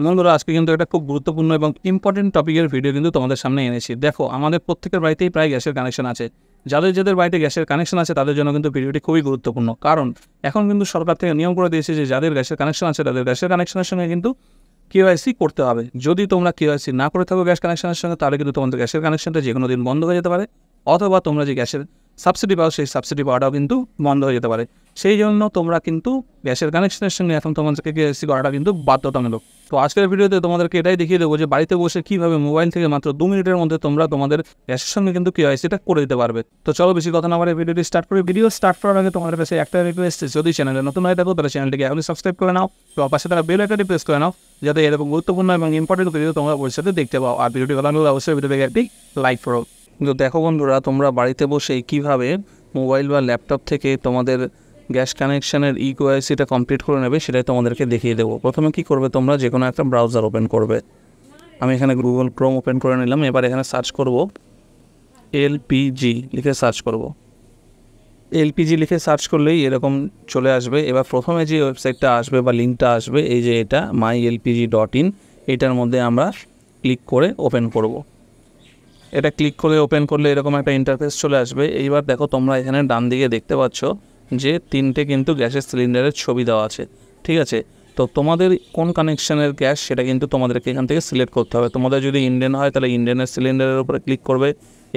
বন্ধুরা আজকে কিন্তু একটা খুব গুরুত্বপূর্ণ এবং ইম্পর্টেন্ট টপিকের ভিডিও কিন্তু তোমাদের সামনে এনেছি। দেখো, আমাদের প্রত্যেকের বাড়িতেই প্রায় গ্যাসের কানেকশন আছে। যাদের বাড়িতে গ্যাসের কানেকশন আছে তাদের জন্য কিন্তু ভিডিওটি খুবই গুরুত্বপূর্ণ, কারণ এখন কিন্তু সরকার থেকে নিয়ম করে দিয়েছে যে যাদের গ্যাসের কানেকশন আছে তাদের গ্যাসের কানেকশনের সঙ্গে কিন্তু কেওয়াইসি করতে হবে। যদি তোমরা কেওয়াইসি না করে থাকো গ্যাস কানেকশনের সঙ্গে, তাহলে কিন্তু তোমাদের গ্যাসের কানেকশনটা যে কোনো দিন বন্ধ হয়ে যেতে পারে, অথবা তোমরা যে গ্যাসের সাবসিডি পাও সেই সাবসিডি পাওয়াটাও কিন্তু বন্ধ হয়ে যেতে পারে। সেই জন্য তোমরা কিন্তু গ্যাসের কানেকশনের সঙ্গে এখন তোমাদেরকে কেওয়াইসি করাটা কিন্তু বাধ্যতামূলক। তো আজকের ভিডিওতে তোমাদেরকে এটাই দেখিয়ে দেবো যে বাড়িতে বসে কীভাবে মোবাইল থেকে মাত্র 2 মিনিটের মধ্যে তোমরা তোমাদের গ্যাসের সঙ্গে কিন্তু কেওয়াইসিটা করে দিতে পারবে। তো চলো বেশি কথা না বলে ভিডিওটি স্টার্ট করি। ভিডিও স্টার্ট করার আগে তোমাদের কাছে একটা রিকোয়েস্ট, যদি চ্যানেলে নতুন হয়ে থাকো তাহলে চ্যানেলটিকে এখনই সাবস্ক্রাইব করে নাও, তো পাশে তারা বেল আইকনটি প্রেস করে নাও, যাতে এরকম গুরুত্বপূর্ণ এবং ইম্পর্টেন্ট ভিডিও তোমরা ভবিষ্যতে দেখতে পাও। আর ভিডিওটি ভালো লাগলে অবশ্যই ভিডিওটিকে একটি লাইক করো। তো দেখো বন্ধুরা, তোমরা বাড়িতে বসে কীভাবে মোবাইল বা ল্যাপটপ থেকে তোমাদের গ্যাস কানেকশানের কেওয়াইসিটা কমপ্লিট করে নেবে সেটাই তোমাদেরকে দেখিয়ে দেবো। প্রথমে কি করবে, তোমরা যে কোনো একটা ব্রাউজার ওপেন করবে। আমি এখানে গুগল ক্রোম ওপেন করে নিলাম। এবার এখানে সার্চ করব এলপিজি লিখে সার্চ করব। এলপিজি লিখে সার্চ করলেই এরকম চলে আসবে। এবার প্রথমে যে ওয়েবসাইটটা আসবে বা লিঙ্কটা আসবে, এই যে এটা mylpg.in, এটার মধ্যে আমরা ক্লিক করে ওপেন করব। এটা ক্লিক করে ওপেন করলে এরকম একটা ইন্টারফেস চলে আসবে। এইবার দেখো, তোমরা এখানে ডান দিকে দেখতে পাচ্ছ যে 3টে কিন্তু গ্যাসের সিলিন্ডারের ছবি দেওয়া আছে, ঠিক আছে। তো তোমাদের কোন কানেকশানের গ্যাস সেটা কিন্তু তোমাদেরকে এখান থেকে সিলেক্ট করতে হবে। তোমাদের যদি ইন্ডিয়ান হয় তাহলে ইন্ডিয়ানের সিলিন্ডারের উপরে ক্লিক করবে,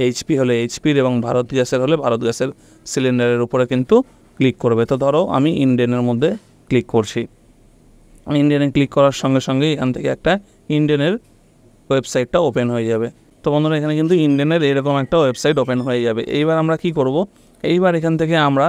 এইচপি হলে এইচপির, এবং ভারত গ্যাসের হলে ভারত গ্যাসের সিলিন্ডারের উপরে কিন্তু ক্লিক করবে। তো ধরো আমি ইন্ডিয়ানের মধ্যে ক্লিক করছি। ইন্ডিয়ানে ক্লিক করার সঙ্গে সঙ্গে এখান থেকে একটা ইন্ডিয়ানের ওয়েবসাইটটা ওপেন হয়ে যাবে। তো বন্ধুরা, এখানে কিন্তু ইন্ডিয়ানের এরকম একটা ওয়েবসাইট ওপেন হয়ে যাবে। এইবার আমরা কি করব, এইবার এখান থেকে আমরা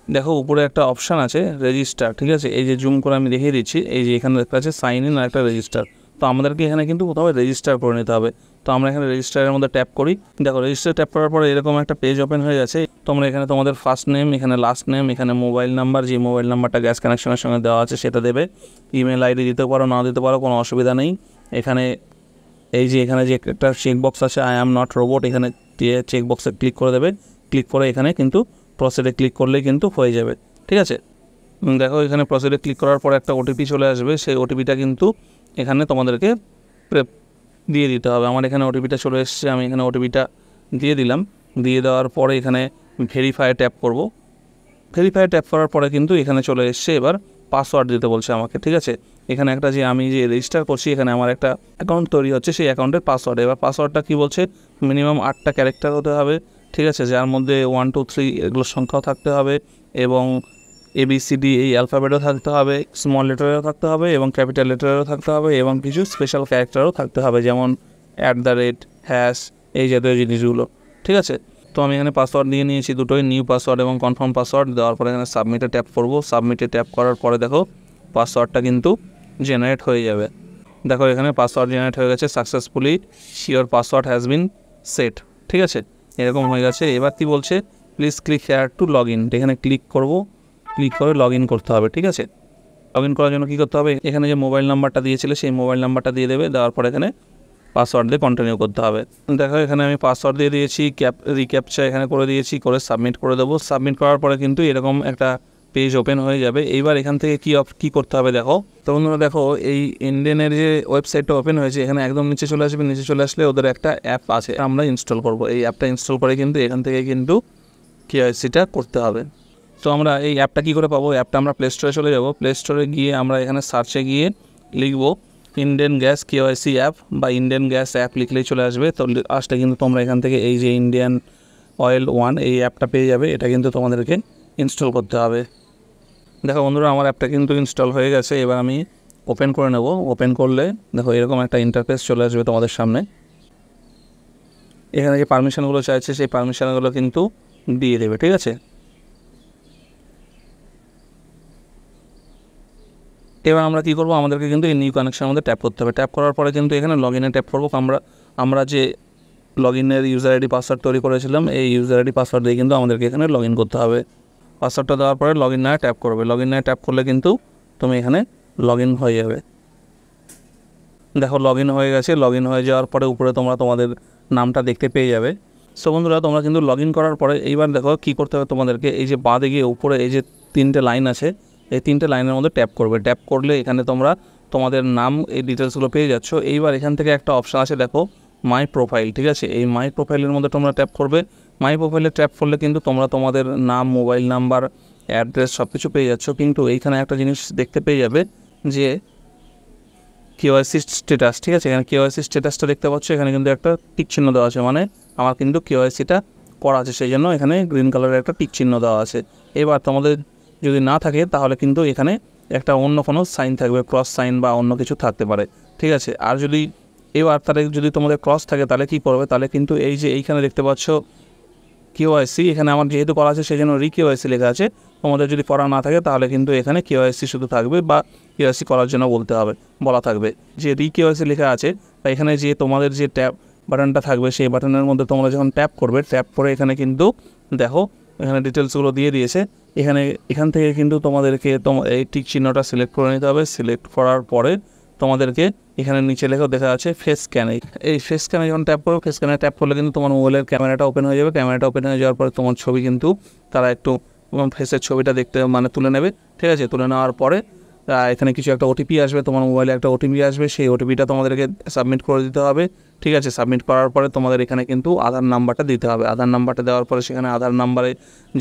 দেখো উপরে একটা অপশান আছে রেজিস্টার, ঠিক আছে। এই যে জুম করে আমি দেখিয়ে দিচ্ছি, এই যে এখানে একটা আছে সাইন ইন আর একটা রেজিস্টার। তো আমাদেরকে এখানে কিন্তু প্রথমে রেজিস্টার করে নিতে হবে। তো আমরা এখানে রেজিস্টারের মধ্যে ট্যাপ করি। দেখো, রেজিস্টার ট্যাপ করার পরে এরকম একটা পেজ ওপেন হয়ে যাচ্ছে। তোমরা এখানে তোমাদের ফার্স্ট নেম, এখানে লাস্ট নেম, এখানে মোবাইল নাম্বার, যে মোবাইল নাম্বারটা গ্যাস কানেকশনের সঙ্গে দেওয়া আছে সেটা দেবে। ইমেল আইডি দিতে পারো, না দিতে পারো, কোনো অসুবিধা নেই। এখানে এই যে এখানে যে একটা চেকবক্স আছে আই অ্যাম নট রোবট, এখানে দিয়ে চেকবক্সে ক্লিক করে দেবে। ক্লিক করে এখানে কিন্তু প্রসিডে ক্লিক করলেই কিন্তু হয়ে যাবে, ঠিক আছে। দেখো, এখানে প্রসিডে ক্লিক করার পর একটা ওটিপি চলে আসবে। সেই ওটিপিটা কিন্তু এখানে তোমাদেরকে দিয়ে দিতে হবে। আমার এখানে ওটিপিটা চলে এসছে, আমি এখানে ওটিপিটা দিয়ে দিলাম। দিয়ে দেওয়ার পরে এখানে ভেরিফাই ট্যাপ করব। ভেরিফাই ট্যাপ করার পরে কিন্তু এখানে চলে এসছে, এবার পাসওয়ার্ড দিতে বলছে আমাকে, ঠিক আছে। এখানে একটা যে আমি যে রেজিস্টার করছি, এখানে আমার একটা অ্যাকাউন্ট তৈরি হচ্ছে, সেই অ্যাকাউন্টের পাসওয়ার্ড। এবার পাসওয়ার্ডটা কী বলছে, মিনিমাম 8টা ক্যারেক্টার হতে হবে, ঠিক আছে, যার মধ্যে 1 2 3 এগুলোর সংখ্যাও থাকতে হবে, এবং ABCD এই অ্যালফাবেটও থাকতে হবে, স্মল লেটারেও থাকতে হবে, এবং ক্যাপিটাল লেটারেও থাকতে হবে, এবং কিছু স্পেশাল ক্যারেক্টারও থাকতে হবে, যেমন @ এই জাতীয় জিনিসগুলো, ঠিক আছে। তো আমি এখানে পাসওয়ার্ড দিয়ে নিয়েছি দুটোই, নিউ পাসওয়ার্ড এবং কনফার্ম পাসওয়ার্ড। দেওয়ার পরে এখানে সাবমিটে ট্যাপ করব। সাবমিটে ট্যাপ করার পরে দেখো পাসওয়ার্ডটা কিন্তু জেনারেট হয়ে যাবে। দেখো, এখানে পাসওয়ার্ড জেনারেট হয়ে গেছে successfully, sure password has been set, ঠিক আছে, এরকম হয়ে গেছে। এবার কি বলছে, please click here two log in. এখানে ক্লিক করব, ক্লিক করে লগ ইন করতে হবে, ঠিক আছে। লগ ইন করার জন্য কী করতে হবে, এখানে যে মোবাইল নাম্বারটা দিয়েছিলে সেই মোবাইল নাম্বারটা দিয়ে দেবে। দেওয়ার পর এখানে পাসওয়ার্ড দিয়ে কন্টিনিউ করতে হবে। দেখো, এখানে আমি পাসওয়ার্ড দিয়ে দিয়েছি, রিক্যাপচা এখানে করে দিয়েছি, করে সাবমিট করে দেবো। সাবমিট করার পরে কিন্তু এরকম একটা পেজ ওপেন হয়ে যাবে। এইবার এখান থেকে কী করতে হবে দেখো। তো বন্ধুরা দেখো, এই ইন্ডিয়ানের যে ওয়েবসাইটটা ওপেন হয়েছে, এখানে একদম নিচে চলে আসবে। নিচে চলে আসলে ওদের একটা অ্যাপ আছে, আমরা ইনস্টল করব। এই অ্যাপটা ইনস্টল করে কিন্তু এখান থেকে কিন্তু কেওয়াইসিটা করতে হবে। তো আমরা এই অ্যাপটা কী করে পাবো, অ্যাপটা আমরা প্লে স্টোরে চলে যাব। প্লে স্টোরে গিয়ে আমরা এখানে সার্চে গিয়ে লিখব ইন্ডিয়ান গ্যাস কেওয়াইসি অ্যাপ, বা ইন্ডিয়ান গ্যাস অ্যাপ লিখলেই চলে আসবে। তো আসলে কিন্তু তোমরা এখান থেকে এই যে ইন্ডিয়ান অয়েল 1 এই অ্যাপটা পেয়ে যাবে। এটা কিন্তু তোমাদেরকে ইনস্টল করতে হবে। দেখো বন্ধুরা, আমার অ্যাপটা কিন্তু ইনস্টল হয়ে গেছে। এবার আমি ওপেন করে নেব। ওপেন করলে দেখো এরকম একটা ইন্টারফেস চলে আসবে তোমাদের সামনে। এখানে যে পারমিশনগুলো চাইছে সেই পারমিশনগুলো কিন্তু দিয়ে দেবে, ঠিক আছে। এবার আমরা কী করবো, আমাদেরকে কিন্তু এই নিউ কানেকশানের মধ্যে ট্যাপ করতে হবে। ট্যাপ করার পরে কিন্তু এখানে লগ ইনে ট্যাপ করবো। আমরা যে লগ ইনের ইউজার আইডি পাসওয়ার্ড তৈরি করেছিলাম, এই ইউজার আইডি পাসওয়ার্ড দিয়ে কিন্তু আমাদেরকে এখানে লগ ইন করতে হবে। পাসওয়ার্ডটা দেওয়ার পরে লগ ইন নাও ট্যাপ করবে। লগ ইন নাও ট্যাপ করলে কিন্তু তুমি এখানে লগ ইন হয়ে যাবে। দেখো, লগ ইন হয়ে গেছে। লগ ইন হয়ে যাওয়ার পরে উপরে তোমরা তোমাদের নামটা দেখতে পেয়ে যাবে। সো বন্ধুরা, তোমরা কিন্তু লগ ইন করার পরে এইবার দেখো কী করতে হবে তোমাদেরকে, এই যে বাঁ দিকে উপরে এই যে 3টে লাইন আছে, এই 3টে লাইনের মধ্যে ট্যাপ করবে। ট্যাপ করলে এখানে তোমরা তোমাদের নাম এই ডিটেলসগুলো পেয়ে যাচ্ছ। এইবার এখান থেকে একটা অপশান আছে দেখো মাই প্রোফাইল, ঠিক আছে। এই মাই প্রোফাইলের মধ্যে তোমরা ট্যাপ করবে। মাই প্রোফাইলে ট্যাপ করলে কিন্তু তোমরা তোমাদের নাম, মোবাইল নাম্বার, অ্যাড্রেস সব কিছু পেয়ে যাচ্ছ। কিন্তু এইখানে একটা জিনিস দেখতে পেয়ে যাবে যে কেওয়াইসি স্ট্যাটাস, ঠিক আছে। এখানে কেওয়াইসি স্ট্যাটাসটা দেখতে পাচ্ছ, এখানে কিন্তু একটা টিক চিহ্ন দেওয়া আছে, মানে আমার কিন্তু কেওয়াইসিটা করা আছে, সেই জন্য এখানে গ্রিন কালারের একটা টিক চিহ্ন দেওয়া আছে। এবার তোমাদের যদি না থাকে তাহলে কিন্তু এখানে একটা অন্য কোনো সাইন থাকবে, ক্রস সাইন বা অন্য কিছু থাকতে পারে, ঠিক আছে। আর যদি এবার তাহলে যদি তোমাদের ক্রস থাকে তাহলে কী করবে, তাহলে কিন্তু এই যে এইখানে দেখতে পাচ্ছ কেওয়াইসি, এখানে আমার যেহেতু করা আছে সেই জন্য কেওয়াইসি লেখা আছে। তোমাদের যদি করা না থাকে তাহলে কিন্তু এখানে কেওয়াইসি শুধু থাকবে বা কেওয়াইসি করার জন্য বলা থাকবে যে কেওয়াইসি লেখা আছে। তাই এখানে যে তোমাদের যে ট্যাপ বাটনটা থাকবে সেই বাটনের মধ্যে তোমরা যখন ট্যাপ করবে, ট্যাপ করে এখানে কিন্তু দেখো এখানে ডিটেলসগুলো দিয়ে দিয়েছে। এখান থেকে কিন্তু তোমাদেরকে এই টিক চিহ্নটা সিলেক্ট করে নিতে হবে। সিলেক্ট করার পরে তোমাদেরকে এখানে নিচে লেখা দেখা আছে ফেস স্ক্যান। এই ফেস স্ক্যানে যখন ট্যাপ করো, ফেস স্ক্যানে ট্যাপ করলে কিন্তু তোমার মোবাইলের ক্যামেরাটা ওপেন হয়ে যাবে। ক্যামেরাটা ওপেন হয়ে যাওয়ার পরে তোমার ছবি কিন্তু তারা একটু ফেসের ছবিটা দেখতে তুলে নেবে, ঠিক আছে। তুলে নেওয়ার পরে এখানে কিছু একটা ওটিপি আসবে, তোমার মোবাইলে একটা ওটিপি আসবে, সেই ওটিপিটা তোমাদেরকে সাবমিট করে দিতে হবে, ঠিক আছে। সাবমিট করার পরে তোমাদের এখানে কিন্তু আধার নাম্বারটা দিতে হবে। আধার নাম্বারটা দেওয়ার পরে সেখানে আধার নাম্বারে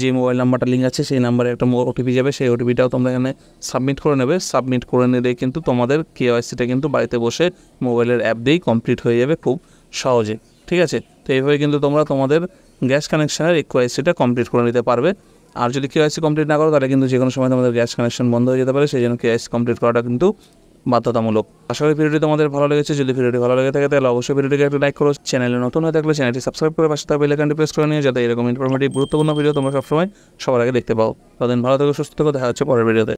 যে মোবাইল নাম্বারটা লিঙ্ক আছে সেই নাম্বারে একটা ওটিপি যাবে, সেই ওটিপিটাও তোমরা এখানে সাবমিট করে নেবে। সাবমিট করে নিলে কিন্তু তোমাদের কেওয়াইসিটা কিন্তু বাড়িতে বসে মোবাইলের অ্যাপ দিয়েই কমপ্লিট হয়ে যাবে খুব সহজে, ঠিক আছে। তো এইভাবে কিন্তু তোমরা তোমাদের গ্যাস কানেকশানের কেওয়াইসিটা কমপ্লিট করে নিতে পারবে। আর যদি কেওয়াইসি কমপ্লিট না করো তাহলে কিন্তু যে কোনো সময় তোমাদের গ্যাস কানেকশন বন্ধ হয়ে যেতে পারে, সেই জন্য কেওয়াইসি কমপ্লিট করাটা কিন্তু বাধ্যতামূলক। আশা করি ভিডিওটি তোমাদের ভালো লেগেছে। যদি ভিডিওটি ভালো লেগে থাকে তাহলে অবশ্যই ভিডিওটিকে একটা লাইক করো। চ্যানেলে নতুন হয়ে থাকলে চ্যানেলটি সাবস্ক্রাইব করে পাশে থাকা বেল আইকনটি প্রেস করে নিয়ে, যাতে এরকম ইনফরমেটিভ গুরুত্বপূর্ণ ভিডিও তোমরা সবসময় সবার আগে দেখতে পাও। ততদিন ভালো থেকো, সুস্থ থেকো, দেখা হচ্ছে পরের ভিডিওতে।